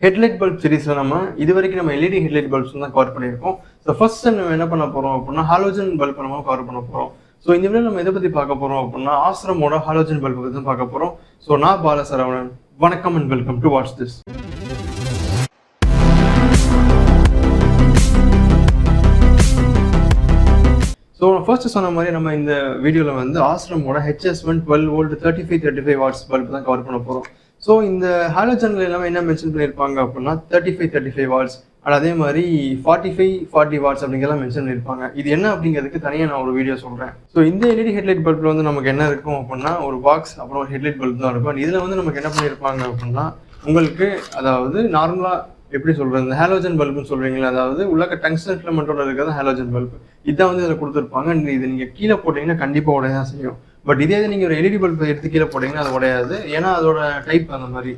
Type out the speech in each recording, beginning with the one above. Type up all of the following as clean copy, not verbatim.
Headlight bulb சீரிஸ்ல இது வரைக்கும் நம்ம எல்இடி ஹெட்லைட் பல்ப்ஸ் தான் கவர் பண்ணியிருக்கோம். ஸோ ஃபர்ஸ்ட் நம்ம என்ன பண்ண போறோம் அப்படின்னா ஹாலோஜன் பல்ப் நம்ம கவர் பண்ண போறோம். ஸோ இந்த வீடியோ நம்ம எதை பத்தி பார்க்க போறோம் அப்படின்னா ஆசிரமோட ஹாலோஜன் பல்ப் பத்தி தான் பார்க்க போறோம். ஸோ நான் பால சரவணன், வணக்கம் and welcome to watch this. So first சொன்ன மாதிரி நம்ம இந்த வீடியோவில் ஆசிரமோட HS1 12V 35 வாட்ஸ் பல்ப் தான் கவர் பண்ண போகிறோம். ஸோ இந்த ஹாலோஜன்ல எல்லாமே என்ன மென்ஷன் பண்ணியிருப்பாங்க அப்படின்னா 35 வாட்ஸ் அண்ட் அதே மாதிரி 40 வாட்ஸ் அப்படிங்கிறலாம் மென்ஷன் பண்ணியிருப்பாங்க. இது என்ன அப்படிங்கிறதுக்கு தனியாக நான் ஒரு வீடியோ சொல்கிறேன். ஸோ இந்த எல்இடி ஹெட்லைட் பல்பில் நமக்கு என்ன இருக்கும் அப்படின்னா ஒரு பாக்ஸ் அப்புறம் ஒரு ஹெட்லைட் பல்ப் தான் இருக்கும். இதில் நமக்கு என்ன பண்ணியிருப்பாங்க அப்படின்னா உங்களுக்கு அதாவது நார்மலாக எப்படி சொல்கிறது, இந்த ஹாலோஜன் பல்புன்னு சொல்கிறீங்களா, அதாவது உள்ளக்க டங்ஸ்டன் ஃபிலமெண்ட்டோட இருக்கிறது ஹாலோஜன் பல்ப். இதான் இதில் கொடுத்துருப்பாங்க. இது நீங்கள் கீழே போட்டிங்கன்னா கண்டிப்பாக உடைய தான் செய்யும். பட் இதே நீங்கள் ஒரு எல்இடி பல்ப் எடுத்து கீழே போட்டிங்கன்னா அது உடையாது, ஏன்னா அதோட டைப் அந்த மாதிரி.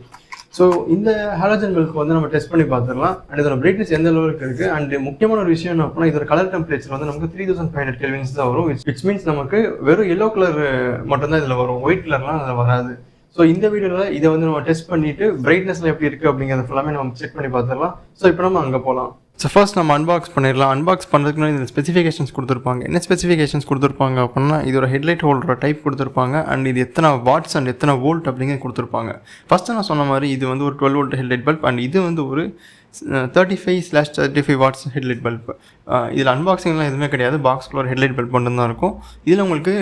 ஸோ இந்த ஹாலோஜன் பல்ப் நம்ம டெஸ்ட் பண்ணி பார்த்துடலாம். அண்ட் இதோட பிரைட்னஸ் எந்த அளவுக்கு இருக்குது. அண்ட் முக்கியமான ஒரு விஷயம் என்ன அப்படின்னா இதோட கலர் டெம்பரேச்சர் நமக்கு 3500 கெல்வின்ஸ் தான் வரும். விச் மீன்ஸ் நமக்கு வெறும் எல்லோ கலர் மட்டும்தான் இதில் வரும், ஒயிட் கலர்லாம் அதில் வராது. ஸோ இந்த வீடியோவில் இதை நம்ம டெஸ்ட் பண்ணிவிட்டு பிரைட்னஸ்ல எப்படி இருக்குது அப்படிங்கிறது ஃபுல்லாமே நம்ம செக் பண்ணி பார்த்துடலாம். ஸோ இப்போ நம்ம அங்கே போகலாம். ஸோ ஃபர்ஸ்ட் நம்ம அன்பாக்ஸ் பண்ணிடலாம். அன்பாக்ஸ் பண்ணுறதுக்கு முன்னாடி இந்த ஸ்பெசிஃபிகேஷன்ஸ் கொடுத்துருப்பாங்க. என்ன ஸ்பெசிஃபிகேஷன்ஸ் கொடுத்துருப்பாங்க அப்படின்னா இதோட ஹெட்லைட் ஹோல்டர் டைப் கொடுத்துருப்பாங்க. அண்ட் இது எத்தனை வாட்ஸ் அண்ட் எத்தனை வோல்ட் அப்படிங்கிறது கொடுத்துருப்பாங்க. ஃபஸ்ட்டு நான் சொன்ன மாதிரி இது ஒரு 12V ஹெட்லைட் பல்ப். அண்ட் இது ஒரு 35/35 வாட்ஸ் ஹெட்லைட் பல்ப். இதில் அன்பாக்சிங்லாம் எதுவுமே கிடையாது, பாக்ஸ்குள்ள ஹெட்லைட் பல்ப் மட்டும்தான் இருக்கும். இதில் உங்களுக்கு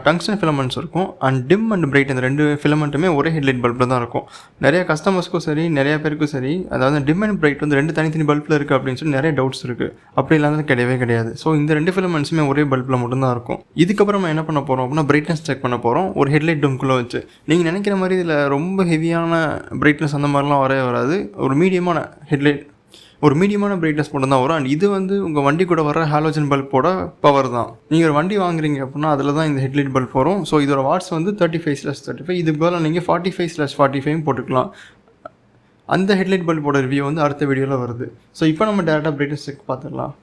டங்ஸ்டன் ஃபிலமெண்ட்ஸ் இருக்கும். அண்ட் டிம் அண்ட் பிரைட் இந்த ரெண்டு ஃபிலமெண்ட்டுமே ஒரே ஹெட்லைட் பல்பில் தான் இருக்கும். நிறைய கஸ்டமர்ஸ்க்கும் சரி நிறைய பேருக்கும் சரி, அதாவது டிம் அண்ட் பிரைட் ரெண்டு தனித்தனி பல்பில் இருக்குது அப்படின்னு சொல்லி நிறைய டவுட்ஸ் இருக்குது. அப்படி இல்லாத கிடையவே கிடையாது. ஸோ இந்த ரெண்டு ஃபிலமெண்ட்ஸுமே ஒரே பல்பில் மட்டும்தான் இருக்கும். இதுக்கப்புறமா என்ன பண்ண போகிறோம் அப்படின்னா பிரைட்னஸ் செக் பண்ண போகிறோம் ஒரு ஹெட்லைட் டம்குள்ளே வச்சு. நீங்கள் நினைக்கிற மாதிரி இதில் ரொம்ப ஹெவியான பிரைட்னஸ் அந்த மாதிரிலாம் வரவே வராது. ஒரு மீடியமான பிரைட்னஸ் மட்டும் தான் வரும். அண்ட் இது உங்கள் வண்டி கூட வர ஹாலோஜன் பல்போட பவர் தான். நீங்கள் ஒரு வண்டி வாங்குறீங்க அப்படின்னா அதில் தான் இந்த ஹெட்லைட் பல்ப் வரும். ஸோ இதோட வாட்ஸ் 35/35. இதுக்கு பதிலாக நீங்கள் 45/45 போட்டுக்கலாம். அந்த ஹெட்லைட் பல்போட ரிவ்யூ அடுத்த வீடியோவில் வருது. ஸோ இப்போ நம்ம டேரெக்டாக பிரைட்னஸ் செக் பார்த்துடலாம்.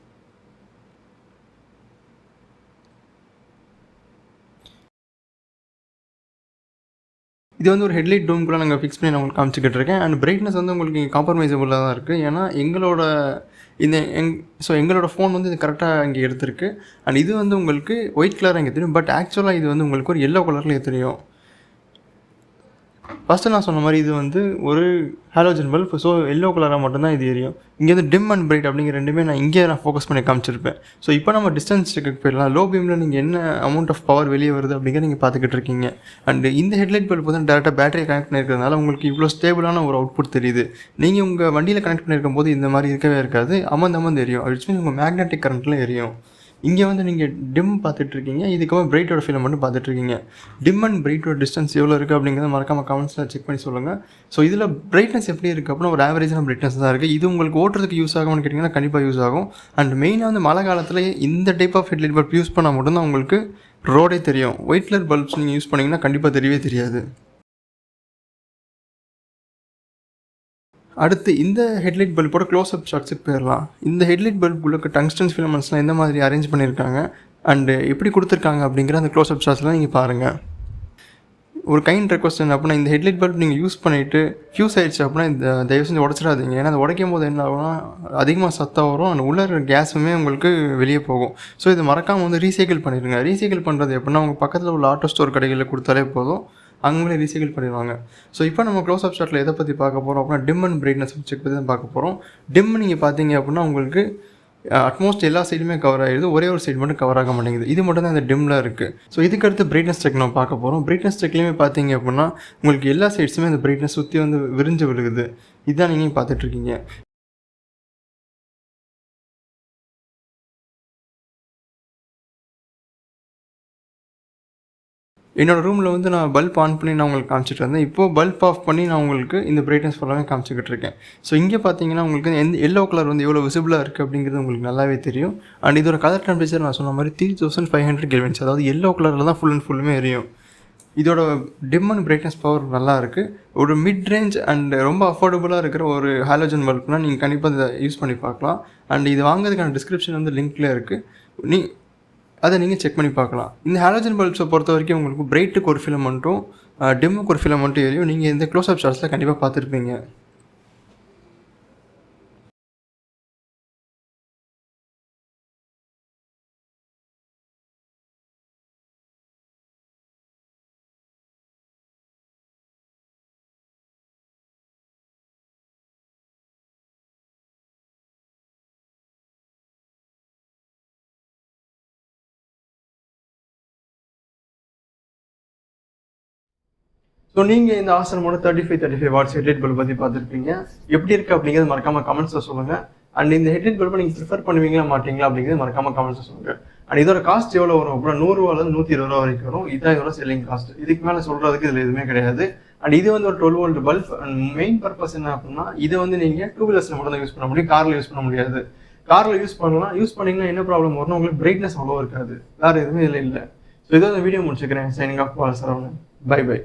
இது ஒரு ஹெட்லைட் டோம்குள்ளே நாங்கள் ஃபிக்ஸ் பண்ணி நான் உங்களுக்கு காமிச்சிக்கிட்டு இருக்கேன். அண்ட் பிரைட்னஸ் உங்களுக்கு இங்கே காம்ப்ரமைசபிளாக தான் இருக்குது. ஏன்னா எங்களோட ஃபோன் இது கரெக்டாக இங்கே எடுத்திருக்கு. அண்ட் இது உங்களுக்கு ஒயிட் கலராக இங்கே தெரியும். பட் ஆக்சுவலாக இது உங்களுக்கு ஒரு எல்லோ கலரில் தெரியும். ஃபஸ்ட்டு நான் சொன்ன மாதிரி இது ஒரு ஹாலோஜன் பல்ப். ஸோ எல்லோ கலராக மட்டும்தான் இது எரியும். இங்கே டிம் அண்ட் பிரைட் அப்படிங்கிற ரெண்டுமே நான் ஃபோக்கஸ் பண்ணி காமிச்சிருப்பேன். ஸோ இப்போ நம்ம டிஸ்டன்ஸ் செக்கு போயிடலாம். லோ பீமில் நீங்கள் என்ன அமௌண்ட் ஆஃப் பவர் வெளியே வருது அப்படிங்கிற நீங்கள் பார்த்துக்கிட்டு இருக்கீங்க. அண்ட் இந்த ஹெட்லைட் பல்ப் டேரெக்டாக பேட்டரியை கனெக்ட் பண்ணியிருக்கிறதுனால உங்களுக்கு இவ்வளோ ஸ்டேபிளான ஒரு அவுட்புட் தெரியுது. நீங்கள் உங்கள் வண்டியில் கனெக்ட் பண்ணியிருக்கும் போது இந்த மாதிரி இருக்கவே இருக்காது, அமர்ந்து எரியும். விச் மீன்ஸ் உங்கள் மேக்னெட்டிக் கரண்ட்டில் எரியும். இங்கே நீங்கள் டிம் பார்த்துட்ருக்கீங்க, இதுக்கப்புறம் பிரைட்டோட ஃபிலம் மட்டும் பார்த்துட்ருக்கீங்க. டிம் அண்ட் பிரைட்டோட டிஸ்டன்ஸ் எவ்வளோ இருக்குது அப்படிங்கிறத மறக்காமல் கமெண்ட்ஸில் செக் பண்ணி சொல்லுங்கள். ஸோ இதில் பிரைட்னஸ் எப்படி இருக்குது அப்படின்னா ஒரு ஆவரேஜான பிரைட்னஸ் தான் இருக்குது. இது உங்களுக்கு ஓட்டுறதுக்கு யூஸ் ஆகும்னு கேட்டிங்கன்னா கண்டிப்பாக யூஸ் ஆகும். அண்ட் மெயினாக மழை காலத்தில் இந்த type of headlight bulb use பண்ணால் மட்டும்தான் உங்களுக்கு ரோடே தெரியும். ஒயிட் கலர் பல்ப்ஸ் நீங்கள் யூஸ் பண்ணிங்கன்னா கண்டிப்பாக தெரியவே தெரியாது. அடுத்து இந்த ஹெட்லைட் பல்போட க்ளோஸ்அப் ஷாட்ஸுக்கு போயிடலாம். இந்த ஹெட்லைட் பல்புக்கு டங்ஸ்டன் ஃபிலமெண்ட்ஸ்லாம் எந்த மாதிரி அரேஞ்ச் பண்ணியிருக்காங்க அண்டு எப்படி கொடுத்துருக்காங்க அப்படிங்கிற அந்த க்ளோஸ்அப் ஷாட்ஸ்லாம் நீங்கள் பாருங்கள். ஒரு கைண்ட் ரெக்வஸ்ட் என்ன அப்படின்னா இந்த ஹெட்லைட் பல்ப் நீங்கள் யூஸ் பண்ணிவிட்டு ஃபியூஸ் ஆகிடுச்சு அப்படின்னா இந்த தயவு செஞ்சு உடச்சிடாதீங்க. ஏன்னா அது உடைக்கும் போது என்ன ஆகும்னா அதிகமாக சத்தம் வரும். அந்த உள்ள கேஸுமே உங்களுக்கு வெளியே போகும். ஸோ இது மறக்காமல் ரீசைக்கிள் பண்ணிடுங்க. ரீசைக்கிள் பண்ணுறது எப்படின்னா உங்கள் பக்கத்தில் உள்ள ஆட்டோ ஸ்டோர் கடைகளில் கொடுத்தாலே போதும், அவங்களே ரீசைக்கிள் பண்ணிடுவாங்க. ஸோ இப்போ நம்ம க்ளோஸ்அப் ஷாட்டில் எதை பற்றி பார்க்க போகிறோம் அப்படின்னா டிம் அண்ட் பிரைட்னஸ் செக் பற்றி தான் பார்க்க போகிறோம். டிம் நீங்கள் பார்த்தீங்க அப்படின்னா உங்களுக்கு அட்மோஸ்ட் எல்லா சைடுமே கவர் ஆகிடுது, ஒரே ஒரு சைடு மட்டும் கவர் ஆக மாட்டேங்குது. இது மட்டும் தான் இந்த டிம்மில் இருக்குது. ஸோ இதுக்கடுத்து பிரைட்னஸ் செக் நம்ம பார்க்க போகிறோம். பிரைட்னஸ் செக்லேயுமே பார்த்தீங்க அப்படின்னா உங்களுக்கு எல்லா சைட்ஸுமே அந்த பிரைட்னஸ் சுற்றி விரிஞ்சு விழுகுது. இதுதான் நீங்கள் பார்த்துட்ருக்கீங்க. என்னோடய ரூமில் நான் பல்ப் ஆன் பண்ணி நான் உங்களுக்கு காமிச்சிட்டு இருந்தேன். இப்போது பல்ப் ஆஃப் பண்ணி நான் உங்களுக்கு இந்த பிரைட்னஸ் ஃபுல்லாமே காமிச்சிக்கிட்டு இருக்கேன். ஸோ இங்கே பார்த்தீங்கன்னா உங்களுக்கு எல்லோ கலர் எவ்வளோ விசிபிளாக இருக்குது அப்படிங்கிறது உங்களுக்கு நல்லாவே தெரியும். அண்ட் இதோட கலர் டெம்பரேச்சர் நான் சொன்ன மாதிரி 3500 கெல்வின்ஸ், அதாவது எல்லோ கலரில் தான் ஃபுல் அண்ட் ஃபுல்லுமே எரியும். இதோட டிம் அண்ட் பிரைட்னஸ் பவர் நல்லா இருக்குது. ஒரு மிட் ரேஞ்ச் அண்ட் ரொம்ப அஃபோர்டபுளாக இருக்கிற ஒரு ஹாலோஜன் பல்ப்னால் நீங்கள் கண்டிப்பாக இதை யூஸ் பண்ணி பார்க்கலாம். அண்ட் இது வாங்குறதுக்கான டிஸ்கிரிப்ஷன் லிங்க்லேயே இருக்குது, அதை நீங்கள் செக் பண்ணி பார்க்கலாம். இந்த ஹாலோஜன் பல்ப்ஸை பொறுத்த வரைக்கும் உங்களுக்கு பிரைட்டுக்கு ஒரு ஃபிலமெண்ட்டும் டிம்முக்கு ஒரு ஃபிலமெண்ட்டும் எரியும். நீங்கள் இந்த க்ளோஸ்அப் ஷாட்ஸில் கண்டிப்பாக பார்த்துருப்பீங்க. ஸோ நீங்கள் இந்த ஆசிரமோட 35 வாட்ஸ் ஹெட்லைட் பல்ப் பற்றி பார்த்துருப்பீங்க. எப்படி இருக்குது அப்படிங்கிறது மறக்காமல் கமெண்ட்ஸில் சொல்லுங்கள். அண்ட் இந்த ஹெட்லைட் பல்பை நீங்கள் ப்ரிஃபர் பண்ணுவீங்களா மாட்டீங்களா அப்படிங்கிறது மறக்காமல் கமெண்ட்ஸில் சொல்லுங்கள். அண்ட் இதோட காஸ்ட் எவ்வளோ வரும் அப்படின்னா 100 ரூபாலேருந்து 120 வரைக்கும் வரும். இதான் இதோட செல்லிங் காஸ்ட். இதுக்கு மேலே சொல்கிறதுக்கு இதில் எதுவுமே கிடையாது. அண்ட் இது வந்து ஒரு 12 volt bulb. And main purpose என்ன அப்படின்னா இது வந்து நீங்கள் 2 வீலர்ஸில் மட்டும் தான் யூஸ் பண்ண முடியும், காரில் யூஸ் பண்ண முடியாது. காரில் யூஸ் பண்ணலாம். யூஸ் பண்ணிங்கன்னா என்ன ப்ராப்ளம் வரும்னா உங்களுக்கு பிரைட்னஸ் அவ்வளோ இருக்காது, வேறு எதுவுமே இதில் இல்லை. ஸோ இதோ இந்த வீடியோ முடிச்சுக்கிறேன். Signing off Bala Saravanan. Bye by.